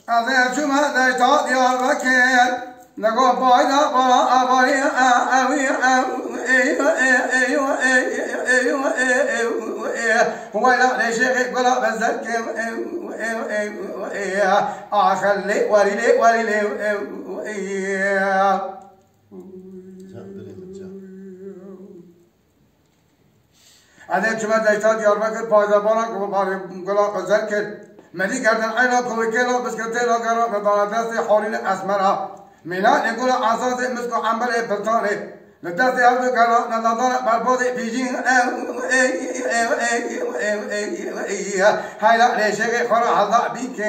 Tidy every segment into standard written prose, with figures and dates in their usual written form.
از شما داشت دیاربکر نگاه باید بالا آبایی ولا لشيخ قلا بزك خلي ولي هذا شما داشت دیاربکر پایداربانا قلا بزك مدی کردن اینا کوکلا بس کتلا کرا مدارات حورین اسمرا مینا نقول اساس مسکو عمل پرتانه ندرت هذا كلا نظر برباد بيجين هاي لا ليش غير خرا هذا بيك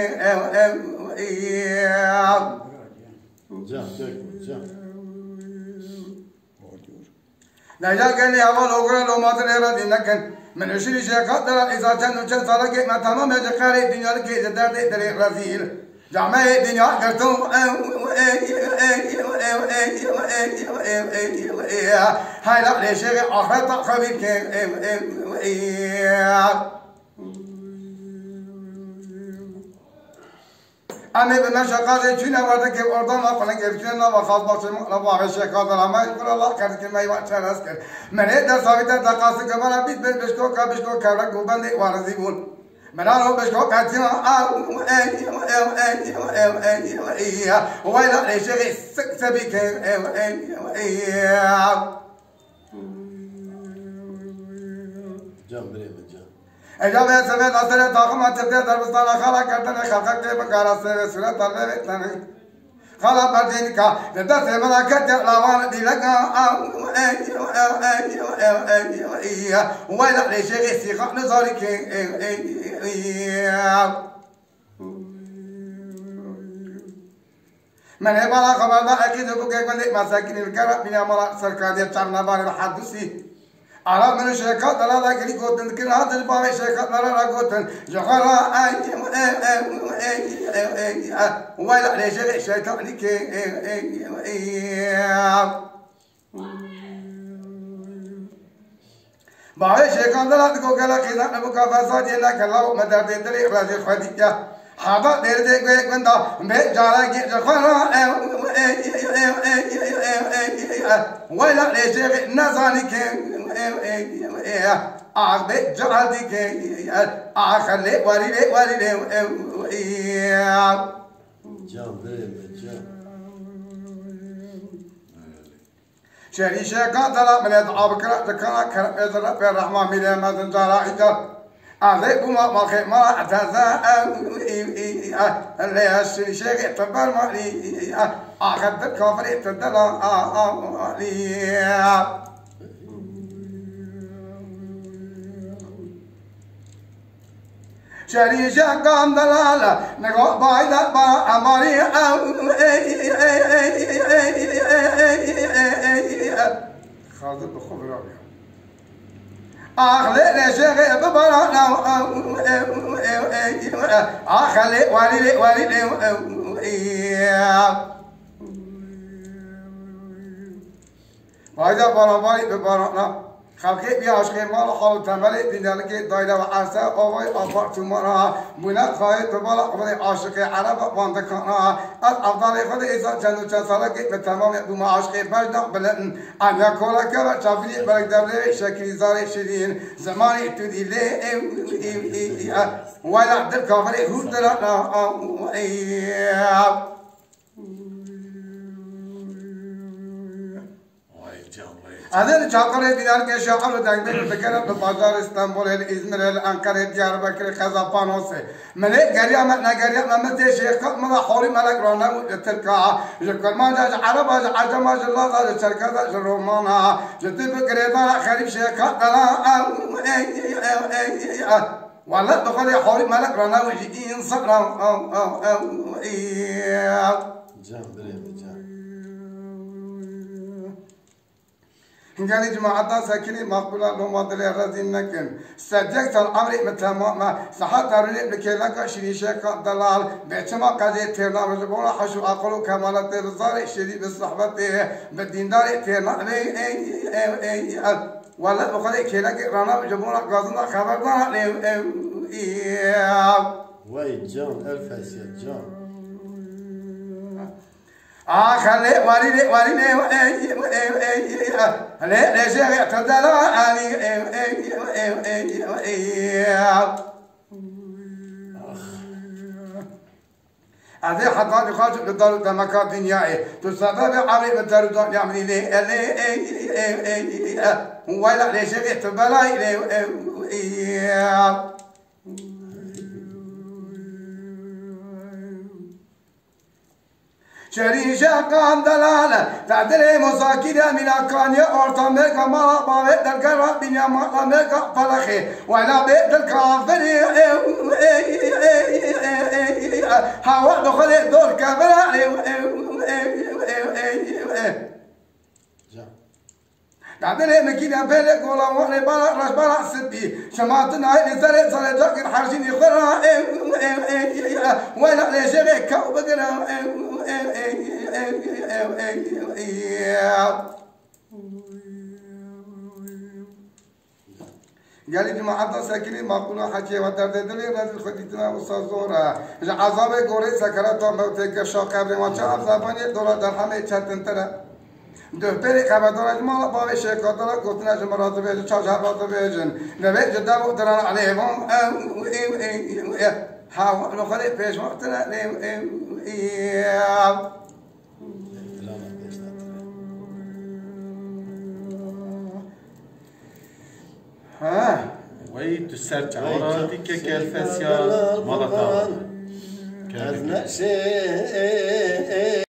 نجا كان لي أول أقول لو ما ترى دينك من عشرين شيء قدر إذا كان نجار صار ما تمام يجكر الدنيا لك جدار دري رزيل جامع الدنيا كرتون هاي لا ليش غير آخر تقريبا أنا بمشاقة جينا وردك أردن أقول لك جينا وخاص باشم نبغى شيء قادر ما يقول الله كذا ما يوقف راسك من هذا سويت دقاسة كمان بيت بشكو كارك وبندي وارزيبون من أنا بشكو كاتينا ولا ليش غير سكتبيك اجابه سبب نصر طاقم تبدا دربستان خلا کرتن خلق کے بکارا سے صورت اللہ تن خلا بردین کا دتا سے ملکت لاوان دی لگا ولا ليش غير سيخ نظرك من هبلا خبر دا اكيد کو کہ بندے مساکین الکرا بنا مال سرکار دے چارنا بار حدثی على من الشيخات لا لا كلي قوتن كل هذا الباب الشيخات لا لا قوتن جخرا ولا ليش الشيطان لك بعد الشيخان لا تقول كلا كذا نبكى فساد يلا كلا مدار ديتري راجع خديجة هذا دير ديك بيك بندا بيت جارا كي جخرا ولا ليش نزانك أعبد جهادك أخلي ولي شريشة قاتلة من يدعى بكرة تكنا كرم يزرع في الرحمة من يمازن جارا إجار أذيب ما خير ما اعتزا اللي الشريشة يعتبر مالي أخذ الكفر يعتدل شريشة قام دلالة نقول بايدة با أماري خاطر بخبر رابع أخلي لشيخ ببرانا أخلي والي بايدة ببرانا خلقی بیاش که مال حال تملی دیگر که دایره و عرصه آوای آپارتمانا بنا خواهد بالا قبل عاشق عرب واندکانا از افضل خود ایزا چند و چند ساله که به تمام دوم عاشق بجدم بلن آنیا کولا که و چافری برگ دبله شکری زار شیرین زمانی تو دیله ولا عبد الكافر هود دلنا هذا شاطر بيدار کے شاعر دنگل بکر بازار استانبول ازمیر انقره دیاربکر خزافان سے من گریا من نگریا من تے شیخ من حوری ملک رانا ترکا جکل ما جا عرب عجم الله ذا شركه رومانا جدي بكريدا خريف شيخ دلا ولا دخل حوری ملک رانا وجدين صبرا هنجاني جماعتنا ساكنين مقبولة لو ما دلي رزين نكن سجلت الأمر متماما صحات رني بكيلك شريشة دلال بيتما قضية تيرنا مجبورة حشو أقولوا كمالات الزار شديد بالصحبة بالدين دار تيرنا ولا بقولي كيلك رانا مجبورة قاضنا خبرنا وای جان الف حسیت جان خلي وريني ليش اعتدل علي هذه حضارة خارج قدر دمكة دنياي تصدق عمري بدر دون يعمل لي ولا ليش اعتبر شريشة كان دلالة تعدل مذاكرة من أكانية أرتمك ما بابت الكرة بنيا ما مك فلخي ولا بيت الكافر هوا دخل الدور كبرى تعدل مكينة بلك ولا وانا بلا رش بلا سبي شماتنا هاي نزلت صارت جاك الحرشين يخرا ولا ليش غيك وبقرا قال لي جماعة ساكنين ما قلنا حكي ودرد دلي رجل خديتنا وصازورا عذاب قوري سكرت وموتك شاقب وانشا عذاباني دولار درهمي چتن ترى دو بری خبر دارد ما با شرکت دارد گفتن از مراتب بیشتر چهار مراتب بیشتر نبود جدا بود دران علیهم ها نخاله پیش مقتل ها ويد السرج عوراتك كالفسيا مرة